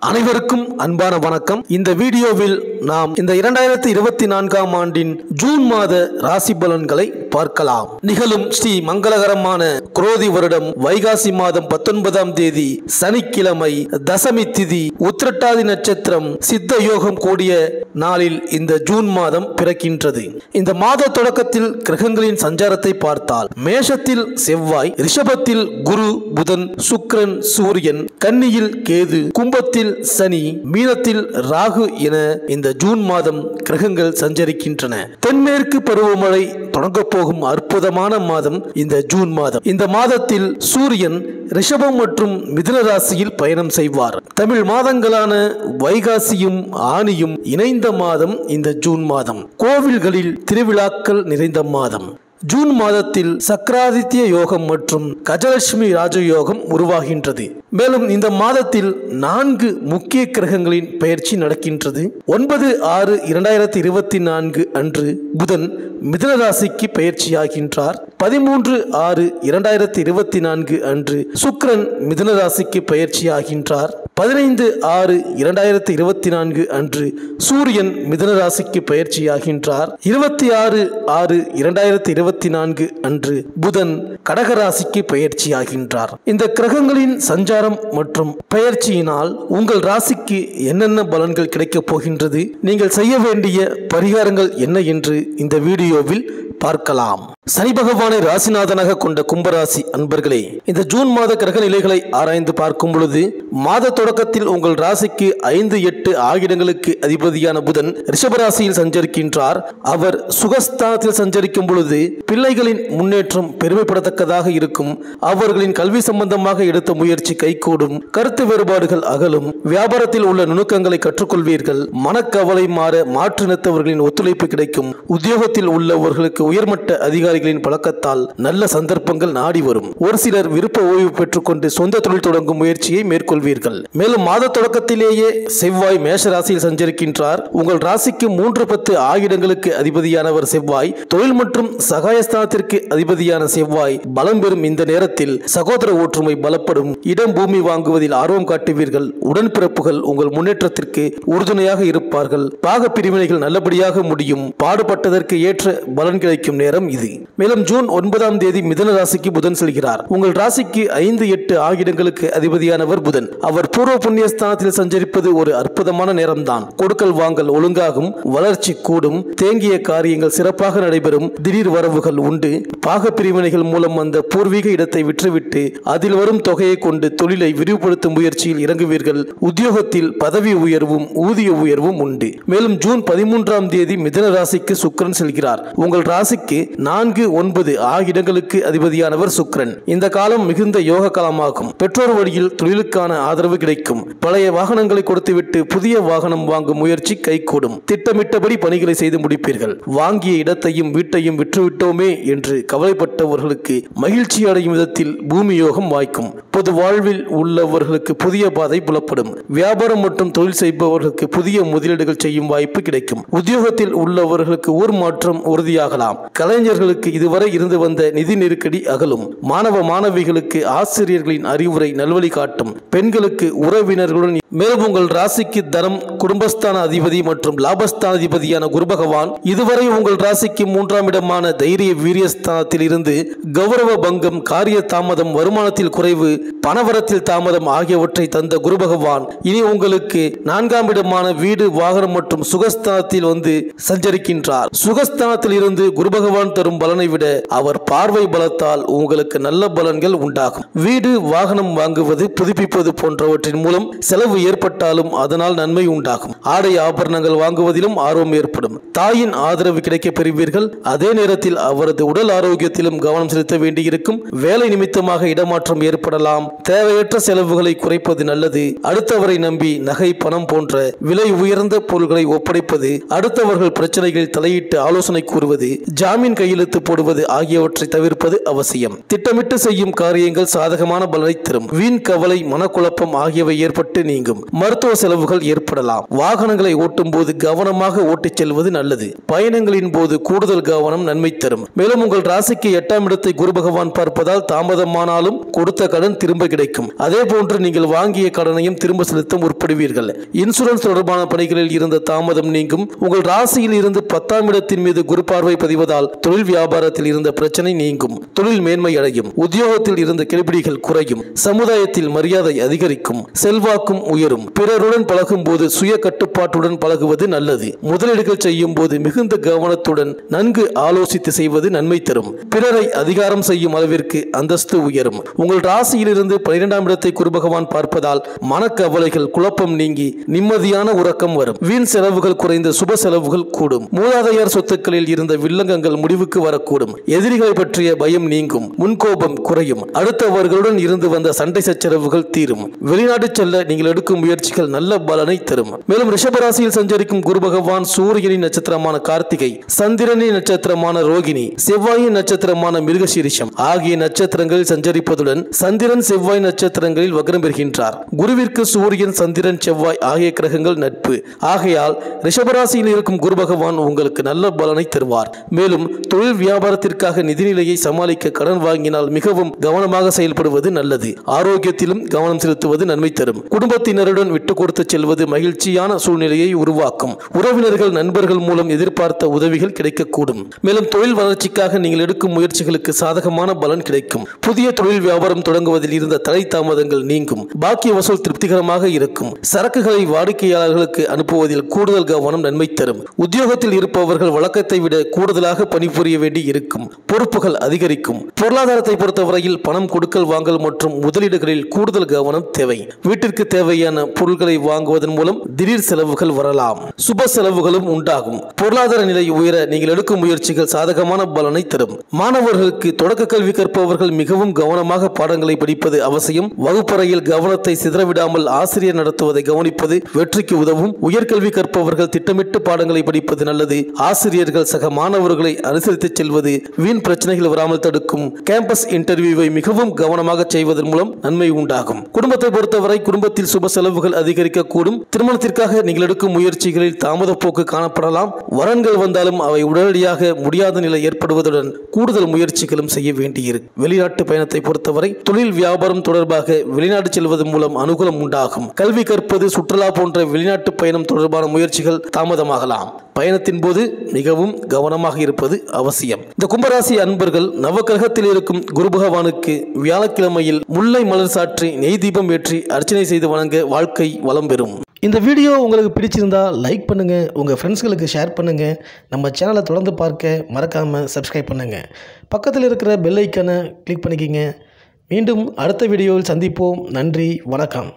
அனைவருக்கும் அன்பான வணக்கம். இந்த வீடியோவில் நாம் இந்த 2024ஆம் ஆண்டின் ஜூன் மாத ராசி பலன்களை பார்க்கலாம். நிகழும் ஸ்ரீ மங்களகரமான குரோதி வருடம் வைகாசி மாதம் 19ஆம் தேதி சனிக்கிழமை தசமி திதி உத்திரட்டாதி நட்சத்திரம் சித்த யோகம் கூடிய நாளில் இந்த ஜூன் மாதம் பிறக்கின்றது. இந்த மாத தொடக்கத்தில் கிரகங்களின் சஞ்சாரத்தை பார்த்தால் மேஷத்தில் செவ்வாய், ரிஷபத்தில் குரு, புதன், சுக்கிரன், சூரியன், கன்னியில் கேது, கும்பத்தில் சனி, மீனத்தில் ராகு என இந்த ஜூன் மாதம் கிரகங்கள் சஞ்சரிக்கின்றன. தென்மேற்கு பருவமழை தொடங்க போகும் அற்புதமான மாதம் இந்த ஜூன் மாதம். இந்த மாதத்தில் சூரியன் ரிஷபம் மற்றும் மிதுன ராசியில் பயணம் செய்வார். தமிழ் மாதங்களான வைகாசியும் ஆனியும் இணைந்த மாதம் இந்த ஜூன் மாதம். கோவில்களில் திருவிழாக்கள் நிறைந்த மாதம். ஜூன் மாதத்தில் சக்கராதித்ய யோகம் மற்றும் கஜலட்சுமி ராஜயோகம் உருவாகின்றது. மேலும் இந்த மாதத்தில் 4 முக்கிய கிரகங்களின் பெயர்ச்சி நடக்கின்றது. 9/6/2024 அன்று புதன் மிதுன ராசிக்கு பெயர்ச்சியாகின்றார். 13/6/2024 அன்று சுக்கிரன் மிதுன ராசிக்கு பெயர்ச்சியாகின்றார். 15/6/2024 அன்று சூரியன் மிதுன ராசிக்கு பெயர்ச்சியாகின்றார். 26/6/2024 அன்று புதன் கடகராசிக்கு பெயர்ச்சியாகின்றார். இந்த கிரகங்களின் சஞ்சாரம் மற்றும் பெயர்ச்சியினால் உங்கள் ராசிக்கு என்னென்ன பலன்கள் கிடைக்கப் போகின்றது, நீங்கள் செய்ய வேண்டிய பரிகாரங்கள் என்ன என்று இந்த வீடியோவில் பார்க்கலாம். சனி பகவானை ராசிநாதனாக கொண்ட கும்பராசி அன்பர்களே, இந்த ஜூன் மாத கிரக நிலைகளை ஆராய்ந்து பார்க்கும் பொழுது மாத தொடக்கத்தில் உங்கள் ராசிக்கு 5, 8 ஆகிடங்களுக்கு அதிபதியான புதன் ரிஷபராசியில் சஞ்சரிக்கின்றார். அவர் சுகஸ்தானத்தில் சஞ்சரிக்கும் பொழுது பிள்ளைகளின் முன்னேற்றம் பெருமைப்படத்தக்கதாக இருக்கும். அவர்களின் கல்வி சம்பந்தமாக எடுத்த முயற்சி கைகூடும். கருத்து வேறுபாடுகள் அகலும். வியாபாரத்தில் உள்ள நுணுக்கங்களை கற்றுக்கொள்வீர்கள். மனக்கவலை மாற மாற்றினத்தவர்களின் ஒத்துழைப்பு கிடைக்கும். உத்தியோகத்தில் உள்ளவர்களுக்கு உயர்மட்ட அதிகாரிகளின் பழக்கத்தால் நல்ல சந்தர்ப்பங்கள் நாடி வரும். ஒரு சிலர் விருப்ப ஓய்வு பெற்றுக்கொண்டு சொந்த தொழில் தொடங்கும் முயற்சியை மேற்கொள்வீர்கள். மேலும் மாத தொடக்கத்திலேயே செவ்வாய் மேஷ ராசியில் சஞ்சரிக்கின்றார். உங்கள் ராசிக்கு 3, 10 ஆகிடங்களுக்கு அதிபதியானவர் செவ்வாய். தொழில் மற்றும் சகாயஸ்தானத்திற்கு அதிபதியான செவ்வாய் பலம் பெறும் இந்த நேரத்தில் சகோதர ஒற்றுமை பலப்படும். இடம் பூமி வாங்குவதில் ஆர்வம் காட்டுவீர்கள். உடன்பிறப்புகள் உங்கள் முன்னேற்றத்திற்கு உறுதுணையாக இருப்பார்கள். பாக பிரிவினைகள் நல்லபடியாக முடியும். பாடுபட்டதற்கு ஏற்ற பலன் கிடைக்கும் நேரம் இது. மேலும் ஜூன் 9ஆம் தேதி மிதுன ராசிக்கு புதன் செல்கிறார். உங்கள் ராசிக்கு 5, 8 ஆகிடங்களுக்கு அதிபதியானவர் புதன். அவர் பூர்வ புண்ணிய ஸ்தானத்தில் சஞ்சரிப்பது ஒரு அற்புதமான நேரம்தான். கொடுக்கல் வாங்கல் ஒழுங்காகும். வளர்ச்சி கூடும். தேங்கிய காரியங்கள் சிறப்பாக நடைபெறும். திடீர் வரவுகள் உண்டு. பாக பிரிவினைகள் மூலம் அந்த பூர்வீக இடத்தை விற்றுவிட்டு அதில் வரும் தொகையை கொண்டு தொழிலை விரிவுபடுத்தும் முயற்சியில் இறங்குவீர்கள். உத்தியோகத்தில் பதவி உயர்வும் ஊதிய உயர்வும் உண்டு. மேலும் ஜூன் 13ஆம் தேதி மிதுன ராசிக்கு சுக்கிரன் செல்கிறார். உங்கள் ராசிக்கு 4, 9 ஆகிடங்களுக்கு அதிபதியானவர் சுக்கிரன். இந்த காலம் மிகுந்த யோக காலமாகும். பெற்றோர் வழியில் தொழிலுக்கான ஆதரவு கிடைக்கும். பழைய வாகனங்களை கொடுத்துவிட்டு புதிய வாகனம் வாங்கும் முயற்சி கைகூடும். திட்டமிட்டபடி பணிகளை செய்து முடிப்பீர்கள். வாங்கிய இடத்தையும் வீட்டையும் விற்றுவிட்டோமே என்று கவலைப்பட்டவர்களுக்கு மகிழ்ச்சி அடையும் விதத்தில் பூமி யோகம் வாய்க்கும். பொது வாழ்வில் உள்ளவர்களுக்கு புதிய பாதை புலப்படும். வியாபாரம் மற்றும் தொழில் செய்பவர்களுக்கு புதிய முதலீடுகள் செய்யும் வாய்ப்பு கிடைக்கும். உத்தியோகத்தில் உள்ளவர்களுக்கு ஊர் மாற்றம் உறுதியாகலாம். கலைஞர்களுக்கு இதுவரை இருந்து வந்த நிதி நெருக்கடி அகலும். மாணவ மாணவிகளுக்கு ஆசிரியர்களின் அறிவுரை நல்வழி காட்டும். பெண்களுக்கு உறவினர்களுடன். மேலும் உங்கள் ராசிக்கு தனம், குடும்பஸ்தான அதிபதி மற்றும் லாபஸ்தான அதிபதியான குரு பகவான் இதுவரை உங்கள் ராசிக்கு 3ஆம் இடமான தைரிய வீரியஸ்தானத்தில் இருந்து கௌரவ பங்கம், காரிய தாமதம், வருமானத்தில் குறைவு, பணவரத்தில் தாமதம் ஆகியவற்றை தந்த குரு பகவான் இனி உங்களுக்கு 4ஆம் இடமான வீடு, வாகனம் மற்றும் சுகஸ்தானத்தில் வந்து சஞ்சரிக்கின்றார். சுகஸ்தானத்தில் இருந்து குரு பகவான் தரும் பலனை விட அவர் பார்வை பலத்தால் உங்களுக்கு நல்ல பலன்கள் உண்டாகும். வீடு, வாகனம் வாங்குவது, புதுப்பிப்பது போன்றவற்றின் மூலம் செலவு ஏற்பட்டாலும் அதனால் நன்மை உண்டாகும். ஆடை ஆபரணங்கள் வாங்குவதிலும் ஆர்வம் ஏற்படும். தாயின் ஆதரவு கிடைக்க பெறுவீர்கள். அதே நேரத்தில் அவரது உடல் ஆரோக்கியத்திலும் கவனம் செலுத்த வேண்டியிருக்கும். வேலை நிமித்தமாக இடமாற்றம் ஏற்படலாம். தேவையற்ற செலவுகளை குறைப்பது நல்லது. அடுத்தவரை நம்பி நகை, பணம் போன்ற விலை உயர்ந்த பொருட்களை ஒப்படைப்பது, அடுத்தவர்கள் பிரச்சனைகளில் தலையிட்டு ஆலோசனை கூறுவது, ஜாமீன் கையெழுத்து போடுவது ஆகியவற்றை தவிர்ப்பது அவசியம். திட்டமிட்டு செய்யும் காரியங்கள் சாதகமான பலனை தரும். வீண் கவலை, மனக்குழப்பம் ஆகிய ஆகியவை ஏற்பட்டு நீங்கும். மருத்துவ செலவுகள் ஏற்படலாம். வாகனங்களை ஓட்டும் போது கவனமாக ஓட்டிச் செல்வது நல்லது. பயணங்களின் போது கூடுதல் கவனம் நன்மை தரும். மேலும் உங்கள் ராசிக்கு 8ஆம் இடத்தை குரு பகவான் பார்ப்பதால் தாமதமானாலும் கொடுத்த கடன் திரும்ப கிடைக்கும். அதே போன்று நீங்கள் வாங்கிய கடனையும் திரும்ப செலுத்த முற்படுவீர்கள். இன்சூரன்ஸ் தொடர்பான பணிகளில் இருந்த தாமதம் நீங்கும். உங்கள் ராசியில் இருந்து 10ஆம் இடத்தின் மீது குரு பார்வை பதிவதால் தொழில் வியாபாரத்தில் இருந்த பிரச்சனை நீங்கும். தொழில் மேன்மை அடையும். உத்தியோகத்தில் இருந்த கெடுபிடிகள் குறையும். சமுதாயத்தில் மரியாதை அதிகரிக்கும். செல்வாக்கும் உயரும். பிறருடன் பழகும் போது சுய கட்டுப்பாட்டுடன் பழகுவது நல்லது. முதலீடுகள் செய்யும் போது மிகுந்த கவனத்துடன் நன்கு ஆலோசித்து செய்வது நன்மை தரும். பிறரை அதிகாரம் செய்யும் அளவிற்கு அந்தஸ்து உயரும். உங்கள் ராசியிலிருந்து 12ஆம் இடத்தை குரு பகவான் பார்ப்பதால் மனக்கவலைகள் குழப்பம் நீங்கி நிம்மதியான உறக்கம் வரும். வீண் செலவுகள் குறைந்த சுப செலவுகள் கூடும். மூலாதையார் சொத்துக்களில் இருந்த வில்லங்கங்கள் முடிவுக்கு வரக்கூடும். எதிரிகளை பற்றிய பயம் நீங்கும். முன்கோபம் குறையும். அடுத்தவர்களுடன் இருந்து வந்த சண்டை சச்சரவுகள் தீரும். வெளிநாடு செல்ல நீங்கள் எடுக்கும் முயற்சிகள் நல்ல பலனை தரும். மேலும் ரிஷபராசியில் சஞ்சரிக்கும் குரு பகவான் சூரியனின் நட்சத்திரமான கார்த்திகை, சந்திரனின் நட்சத்திரமான ரோகிணி, செவ்வாயின் நட்சத்திரமான மிருகசீரிஷம் ஆகிய நட்சத்திரங்களில் சஞ்சரிப்பதுடன் சந்திரன் செவ்வாய் நட்சத்திரங்களில் வக்ரம் பெறுகின்றார். குருவிற்கு சூரியன், சந்திரன், செவ்வாய் ஆகிய கிரகங்கள் நட்பு. ஆகையால் ரிஷபராசியில் இருக்கும் குரு பகவான் உங்களுக்கு நல்ல பலனை தருவார். மேலும் தொழில் வியாபாரத்திற்காக நிதிநிலையை சமாளிக்க கடன் வாங்கினால் மிகவும் கவனமாக செயல்படுவது நல்லது. ஆரோக்கியத்திலும் கவனம் செலுத்துவது நன்மை தரும். குடும்பத்தினருடன் விட்டு கொடுத்து செல்வது மகிழ்ச்சியான சூழ்நிலையை உருவாக்கும். உறவினர்கள், நண்பர்கள் மூலம் எதிர்பார்த்த உதவிகள் கிடைக்கக்கூடும். மேலும் தொழில் வளர்ச்சிக்காக நீங்கள் எடுக்கும் முயற்சிகளுக்கு சாதகமான பலன் கிடைக்கும். புதிய தொழில் வியாபாரம் தொடங்குவதில் இருந்த தடை தாமதங்கள் நீங்கும். பாக்கிய வசூல் திருப்திகரமாக இருக்கும். சரக்குகளை வாடிக்கையாளர்களுக்கு அனுப்புவதில் கூடுதல் கவனம் நன்மை தரும். உத்தியோகத்தில் இருப்பவர்கள் வழக்கத்தை விட கூடுதலாக பணிபுரிய வேண்டி இருக்கும். பொறுப்புகள் அதிகரிக்கும். பொருளாதாரத்தை பொறுத்தவரையில் பணம் கொடுக்கல் வாங்கல் மற்றும் முதலீடுகளில் கூடுதல் கவனம் தேவை. வீட்டிற்கு தேவையான பொருட்களை வாங்குவதன் மூலம் திடீர் செலவுகள் வரலாம். சுப செலவுகளும் உண்டாகும். பொருளாதார நிலை உயர நீங்கள் எடுக்கும் முயற்சிகள் சாதகமான பலனை தரும். மாணவர்களுக்கு தொடக்க கல்வி கற்பவர்கள் மிகவும் கவனமாக பாடங்களை படிப்பது அவசியம். வகுப்பறையில் கவனத்தை சிதறவிடாமல் ஆசிரியர் நடத்துவதை கவனிப்பது வெற்றிக்கு உதவும். உயர்கல்வி கற்பவர்கள் திட்டமிட்டு பாடங்களை படிப்பது நல்லது. ஆசிரியர்கள் சக மாணவர்களை அனுசரித்து செல்வது வீண் பிரச்சனைகள் வராமல் தடுக்கும். கேம்பஸ் இன்டர்வியூவை மிகவும் கவனமாக செய்வதன் மூலம் நன்மை உண்டாகும். குடும்பத்தை பொறுத்தவரை குடும்பத்தில் சுப செலவுகள் அதிகரிக்கக்கூடும். திருமணத்திற்காக நீங்கள் எடுக்கும் முயற்சிகளில் தாமத போக்கு காணப்படலாம். வரன்கள் வந்தாலும் அவை உடனடியாக முடியாத நிலை ஏற்படுவதுடன் கூடுதல் முயற்சிகளும் செய்ய வேண்டியிருக்கும். வெளிநாட்டு பயணத்தை பொறுத்தவரை தொழில் வியாபாரம் தொடர்பாக வெளிநாடு செல்வதன் மூலம் அனுகூலம் உண்டாகும். கல்வி கற்பது, சுற்றுலா போன்ற வெளிநாட்டு பயணம் தொடர்பான முயற்சிகள் தாமதமாகலாம். பயணத்தின் போது மிகவும் கவனமாக இருப்பது அவசியம். இந்த கும்பராசி அன்பர்கள் நவக்கிரகத்தில் இருக்கும் குரு பகவானுக்கு வியாழக்கிழமையில் முல்லை மலர் சாற்றி நெய் தீபம் ஏற்றி அர்ச்சனை செய்து வணங்க வாழ்க்கை வளம் பெறும். இந்த வீடியோ உங்களுக்கு பிடிச்சிருந்தா லைக் பண்ணுங்க, உங்க ஃப்ரெண்ட்ஸ்களுக்கு ஷேர் பண்ணுங்க. நம்ம சேனலை தொடர்ந்து பார்க்க மறக்காம சப்ஸ்கிரைப் பண்ணுங்க. பக்கத்தில் இருக்கிற பெல் ஐக்கானை கிளிக் பண்ணிக்கிங்க. மீண்டும் அடுத்த வீடியோவில் சந்திப்போம். நன்றி, வணக்கம்.